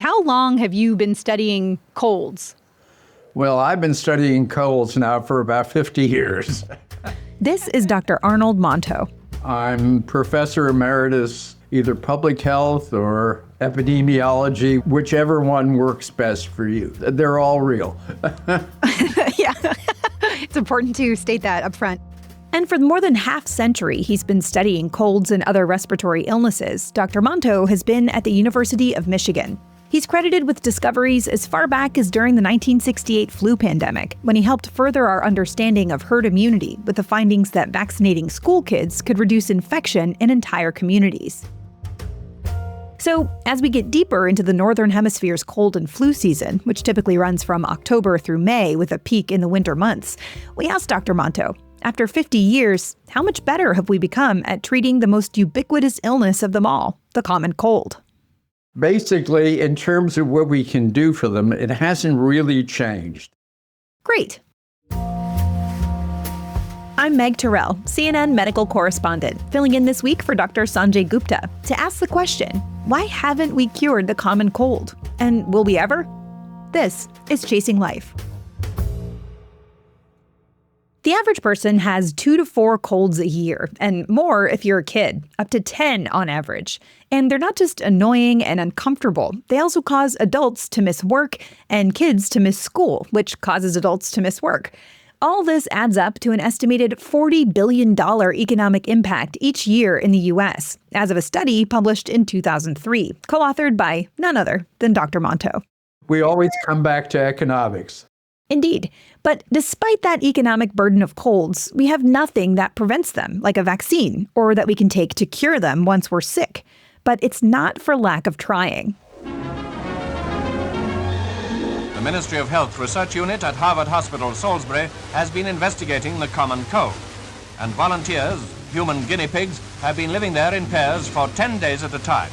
How long have you been studying colds? Well, I've been studying colds now for about 50 years. This is Dr. Arnold Monto. I'm professor emeritus, either public health or epidemiology, whichever one works best for you. They're all real. Yeah, it's important to state that up front. And for more than half-century, he's been studying colds and other respiratory illnesses. Dr. Monto has been at the University of Michigan. He's credited with discoveries as far back as during the 1968 flu pandemic, when he helped further our understanding of herd immunity with the findings that vaccinating school kids could reduce infection in entire communities. So, as we get deeper into the Northern Hemisphere's cold and flu season, which typically runs from October through May with a peak in the winter months, we asked Dr. Monto, after 50 years, how much better have we become at treating the most ubiquitous illness of them all, the common cold? Basically, in terms of what we can do for them, it hasn't really changed. Great. I'm Meg Terrell, CNN medical correspondent, filling in this week for Dr. Sanjay Gupta to ask the question, why haven't we cured the common cold? And will we ever? This is Chasing Life. The average person has 2 to 4 colds a year, and more if you're a kid, up to 10 on average. And they're not just annoying and uncomfortable, they also cause adults to miss work and kids to miss school, which causes adults to miss work. All this adds up to an estimated $40 billion economic impact each year in the U.S., as of a study published in 2003, co-authored by none other than Dr. Monto. We always come back to economics. Indeed. But despite that economic burden of colds, we have nothing that prevents them, like a vaccine, or that we can take to cure them once we're sick. But it's not for lack of trying. The Ministry of Health Research Unit at Harvard Hospital, Salisbury, has been investigating the common cold. And volunteers, human guinea pigs, have been living there in pairs for 10 days at a time.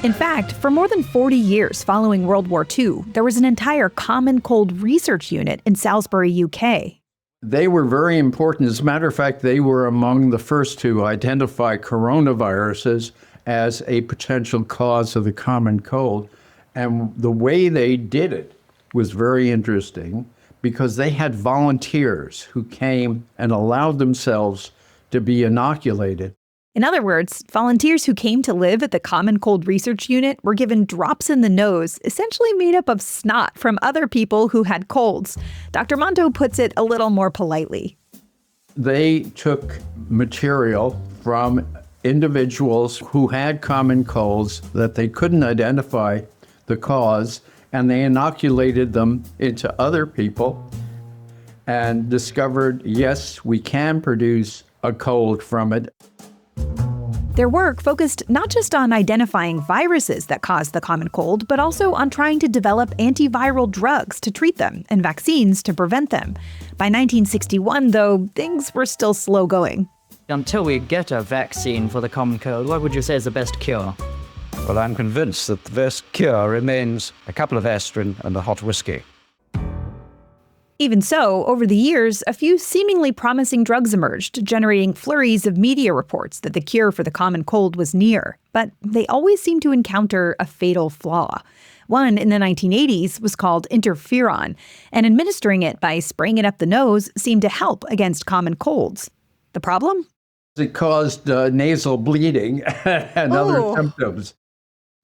In fact, for more than 40 years following World War II, there was an entire common cold research unit in Salisbury, UK. They were very important. As a matter of fact, they were among the first to identify coronaviruses as a potential cause of the common cold. And the way they did it was very interesting because they had volunteers who came and allowed themselves to be inoculated. In other words, volunteers who came to live at the Common Cold Research Unit were given drops in the nose, essentially made up of snot from other people who had colds. Dr. Monto puts it a little more politely. They took material from individuals who had common colds that they couldn't identify the cause, and they inoculated them into other people and discovered, yes, we can produce a cold from it. Their work focused not just on identifying viruses that cause the common cold, but also on trying to develop antiviral drugs to treat them and vaccines to prevent them. By 1961, though, things were still slow going. Until we get a vaccine for the common cold, what would you say is the best cure? Well, I'm convinced that the best cure remains a couple of aspirin and a hot whiskey. Even so, over the years, a few seemingly promising drugs emerged, generating flurries of media reports that the cure for the common cold was near. But they always seemed to encounter a fatal flaw. One in the 1980s was called interferon, and administering it by spraying it up the nose seemed to help against common colds. The problem? It caused nasal bleeding and other symptoms.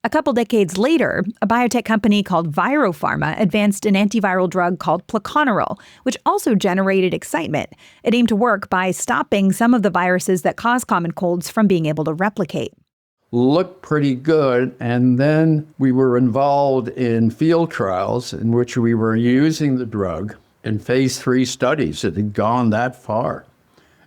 A couple decades later, a biotech company called Viropharma advanced an antiviral drug called pleconaril, which also generated excitement. It aimed to work by stopping some of the viruses that cause common colds from being able to replicate. Looked pretty good, and then we were involved in field trials in which we were using the drug in phase 3 studies. It had gone that far.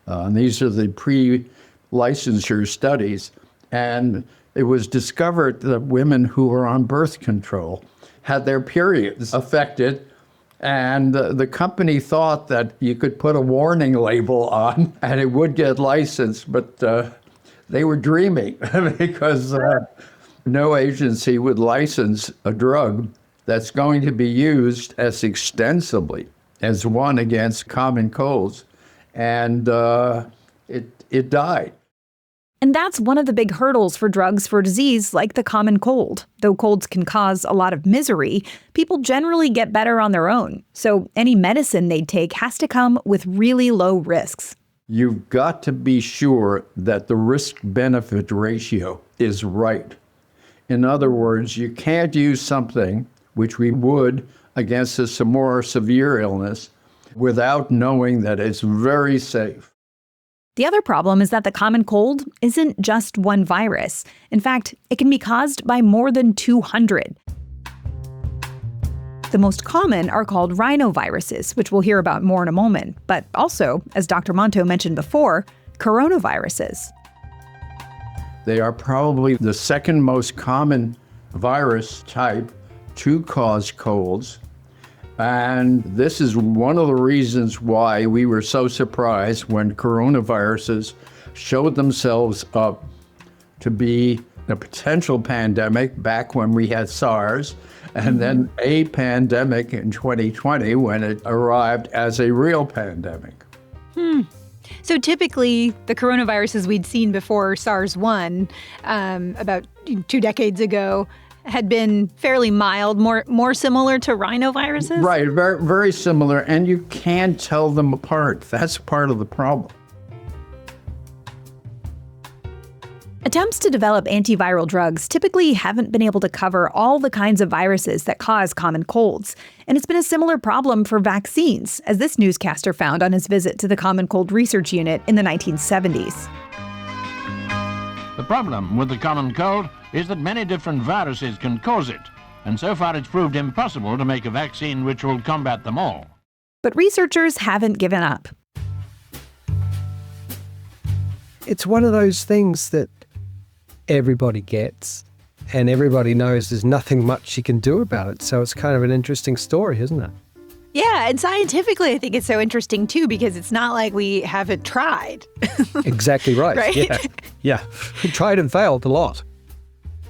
And these are the pre-licensure studies. And it was discovered that women who were on birth control had their periods affected, and the company thought that you could put a warning label on and it would get licensed, but they were dreaming because no agency would license a drug that's going to be used as extensively as one against common colds, and it died. And that's one of the big hurdles for drugs for disease like the common cold. Though colds can cause a lot of misery, people generally get better on their own. So any medicine they take has to come with really low risks. You've got to be sure that the risk-benefit ratio is right. In other words, you can't use something, which we would against a more severe illness, without knowing that it's very safe. The other problem is that the common cold isn't just one virus. In fact, it can be caused by more than 200. The most common are called rhinoviruses, which we'll hear about more in a moment, but also, as Dr. Monto mentioned before, coronaviruses. They are probably the second most common virus type to cause colds. And this is one of the reasons why we were so surprised when coronaviruses showed themselves up to be a potential pandemic back when we had SARS, and then a pandemic in 2020 when it arrived as a real pandemic. So typically, the coronaviruses we'd seen before SARS-1, about 2 decades ago, had been fairly mild, more similar to rhinoviruses? Right, very, very similar, and you can't tell them apart. That's part of the problem. Attempts to develop antiviral drugs typically haven't been able to cover all the kinds of viruses that cause common colds. And it's been a similar problem for vaccines, as this newscaster found on his visit to the Common Cold Research Unit in the 1970s. The problem with the common cold is that many different viruses can cause it, and so far it's proved impossible to make a vaccine which will combat them all. But researchers haven't given up. It's one of those things that everybody gets, and everybody knows there's nothing much you can do about it. So it's kind of an interesting story, isn't it? Yeah, and scientifically, I think it's so interesting, too, because it's not like we haven't tried. Exactly right. Right? Yeah. We tried and failed a lot.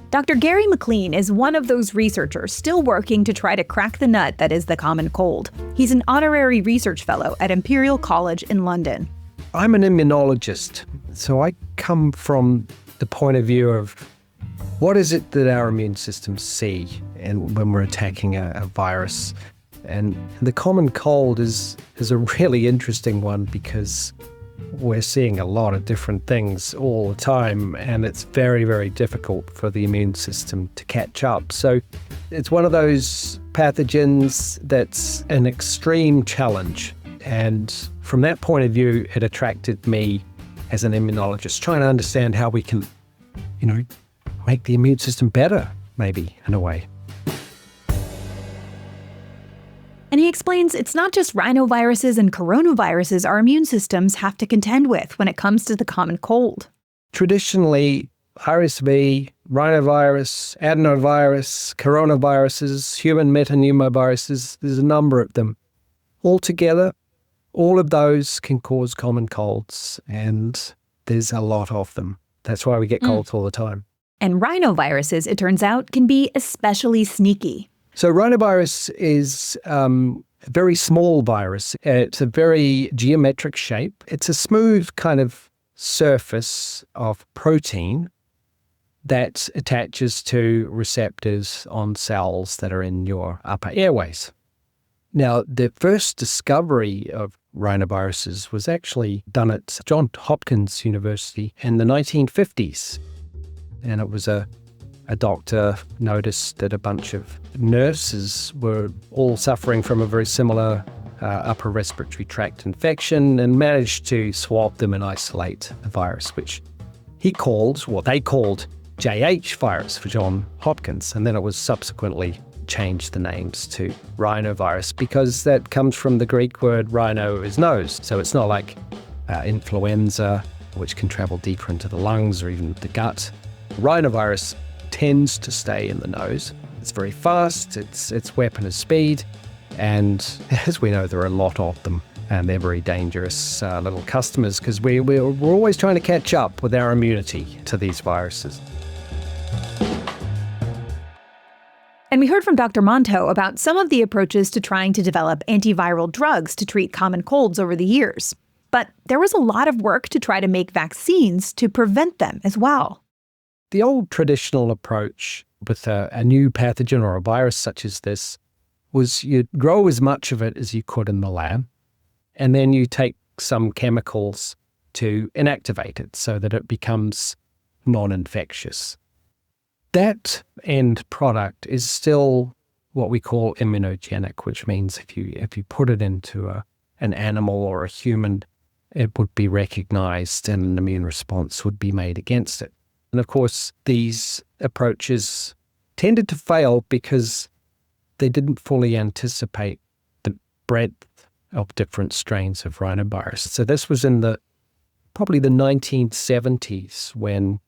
Dr. Gary McLean is one of those researchers still working to try to crack the nut that is the common cold. He's an honorary research fellow at Imperial College in London. I'm an immunologist, so I come from the point of view of what is it that our immune systems see and when we're attacking a virus. And the common cold is a really interesting one because we're seeing a lot of different things all the time, and it's very, very difficult for the immune system to catch up. So it's one of those pathogens that's an extreme challenge. And from that point of view, it attracted me as an immunologist, trying to understand how we can, make the immune system better, maybe, in a way. And he explains it's not just rhinoviruses and coronaviruses our immune systems have to contend with when it comes to the common cold. Traditionally, RSV, rhinovirus, adenovirus, coronaviruses, human metapneumoviruses, there's a number of them. Altogether, all of those can cause common colds, and there's a lot of them. That's why we get colds all the time. And rhinoviruses, it turns out, can be especially sneaky. So rhinovirus is a very small virus. It's a very geometric shape. It's a smooth kind of surface of protein that attaches to receptors on cells that are in your upper airways. Now, the first discovery of rhinoviruses was actually done at Johns Hopkins University in the 1950s. And it was a doctor noticed that a bunch of nurses were all suffering from a very similar upper respiratory tract infection and managed to swab them and isolate a virus, which they called JH virus for Johns Hopkins. And then it was subsequently changed the names to rhinovirus because that comes from the Greek word rhino is nose. So it's not like influenza, which can travel deeper into the lungs or even the gut. Rhinovirus tends to stay in the nose. It's very fast, its weapon is speed, and as we know, there are a lot of them, and they're very dangerous little customers because we're always trying to catch up with our immunity to these viruses. And we heard from Dr. Monto about some of the approaches to trying to develop antiviral drugs to treat common colds over the years. But there was a lot of work to try to make vaccines to prevent them as well. The old traditional approach with a new pathogen or a virus such as this was you grow as much of it as you could in the lab, and then you take some chemicals to inactivate it so that it becomes non-infectious. That end product is still what we call immunogenic, which means if you put it into an animal or a human, it would be recognized and an immune response would be made against it. And of course, these approaches tended to fail because they didn't fully anticipate the breadth of different strains of rhinovirus. So this was in probably the 1970s when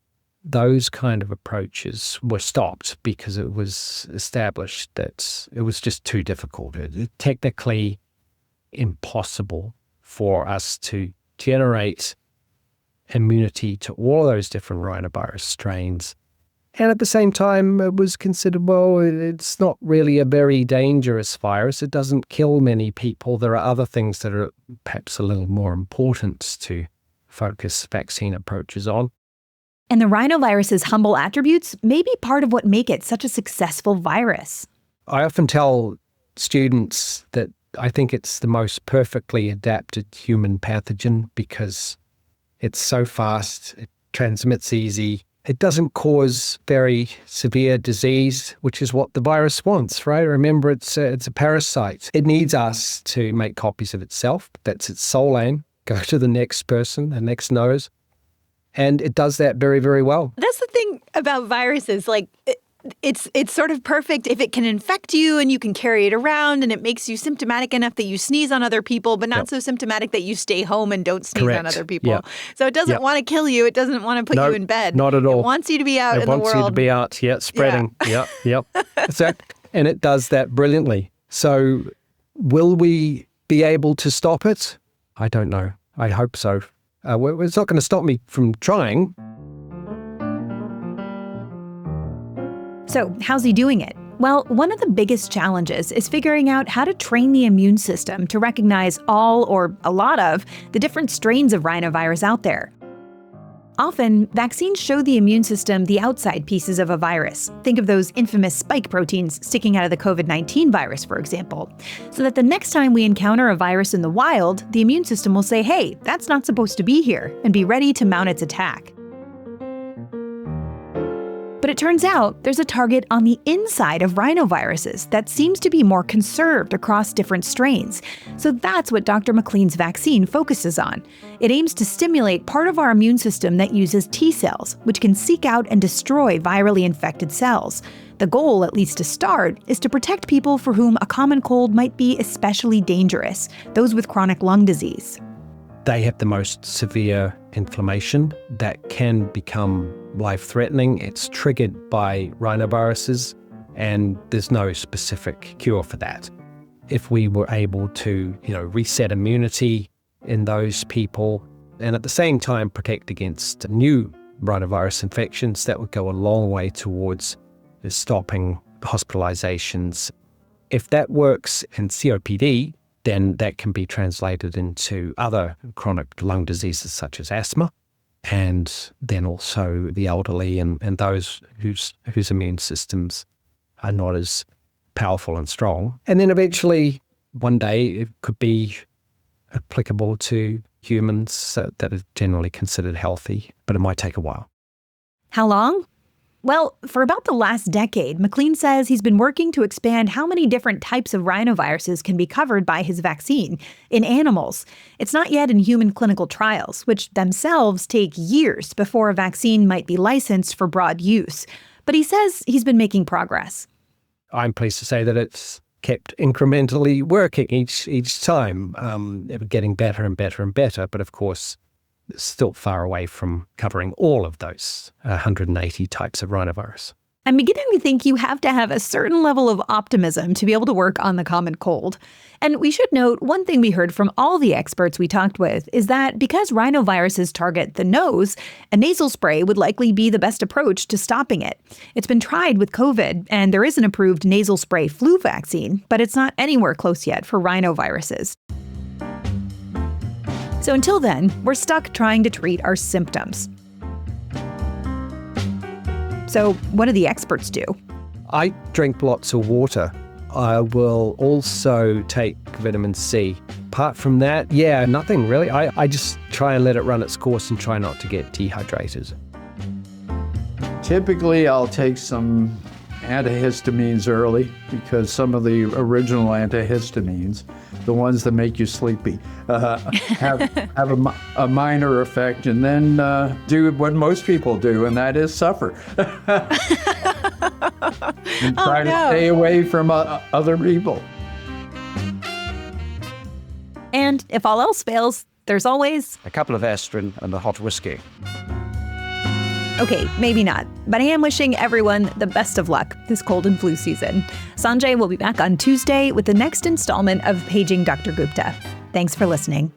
those kind of approaches were stopped because it was established that it was just too difficult. It's technically impossible for us to generate immunity to all those different rhinovirus strains. And at the same time, it was considered, well, it's not really a very dangerous virus. It doesn't kill many people. There are other things that are perhaps a little more important to focus vaccine approaches on. And the rhinovirus's humble attributes may be part of what make it such a successful virus. I often tell students that I think it's the most perfectly adapted human pathogen because it's so fast, it transmits easy, it doesn't cause very severe disease, which is what the virus wants, right? Remember, it's a parasite. It needs us to make copies of itself. That's its sole aim. Go to the next person, the next nose. And it does that very, very well. That's the thing about viruses. Like, it's sort of perfect if it can infect you and you can carry it around and it makes you symptomatic enough that you sneeze on other people, but not so symptomatic that you stay home and don't sneeze on other people. Yep. So it doesn't want to kill you. It doesn't want to put you in bed. Not at all. It wants you to be out in the world. It wants you to be out, spreading. Yep. And it does that brilliantly. So will we be able to stop it? I don't know. I hope so. It's not going to stop me from trying. So how's he doing it? Well, one of the biggest challenges is figuring out how to train the immune system to recognize all or a lot of the different strains of rhinovirus out there. Often, vaccines show the immune system the outside pieces of a virus. Think of those infamous spike proteins sticking out of the COVID-19 virus, for example. So that the next time we encounter a virus in the wild, the immune system will say, hey, that's not supposed to be here, and be ready to mount its attack. But it turns out there's a target on the inside of rhinoviruses that seems to be more conserved across different strains. So that's what Dr. McLean's vaccine focuses on. It aims to stimulate part of our immune system that uses T cells, which can seek out and destroy virally infected cells. The goal, at least to start, is to protect people for whom a common cold might be especially dangerous, those with chronic lung disease. They have the most severe inflammation that can become life-threatening. It's triggered by rhinoviruses, and there's no specific cure for that. If we were able to, reset immunity in those people, and at the same time protect against new rhinovirus infections, that would go a long way towards stopping hospitalizations. If that works in COPD, then that can be translated into other chronic lung diseases such as asthma, and then also the elderly and those whose immune systems are not as powerful and strong. And then eventually, one day, it could be applicable to humans that are generally considered healthy, but it might take a while. How long? Well, for about the last decade, McLean says he's been working to expand how many different types of rhinoviruses can be covered by his vaccine in animals. It's not yet in human clinical trials, which themselves take years before a vaccine might be licensed for broad use. But he says he's been making progress. I'm pleased to say that it's kept incrementally working each time, getting better and better and better. But of course, it's still far away from covering all of those 180 types of rhinovirus. I'm beginning to think you have to have a certain level of optimism to be able to work on the common cold. And we should note, one thing we heard from all the experts we talked with is that because rhinoviruses target the nose, a nasal spray would likely be the best approach to stopping it. It's been tried with COVID, and there is an approved nasal spray flu vaccine, but it's not anywhere close yet for rhinoviruses. So until then, we're stuck trying to treat our symptoms. So what do the experts do? I drink lots of water. I will also take vitamin C. Apart from that, nothing really. I just try and let it run its course and try not to get dehydrated. Typically, I'll take some antihistamines early because some of the original antihistamines, the ones that make you sleepy, have a minor effect, and then do what most people do, and that is suffer. And try to stay away from other people. And if all else fails, there's always... A couple of aspirin and a hot whiskey. Okay, maybe not, but I am wishing everyone the best of luck this cold and flu season. Sanjay will be back on Tuesday with the next installment of Paging Dr. Gupta. Thanks for listening.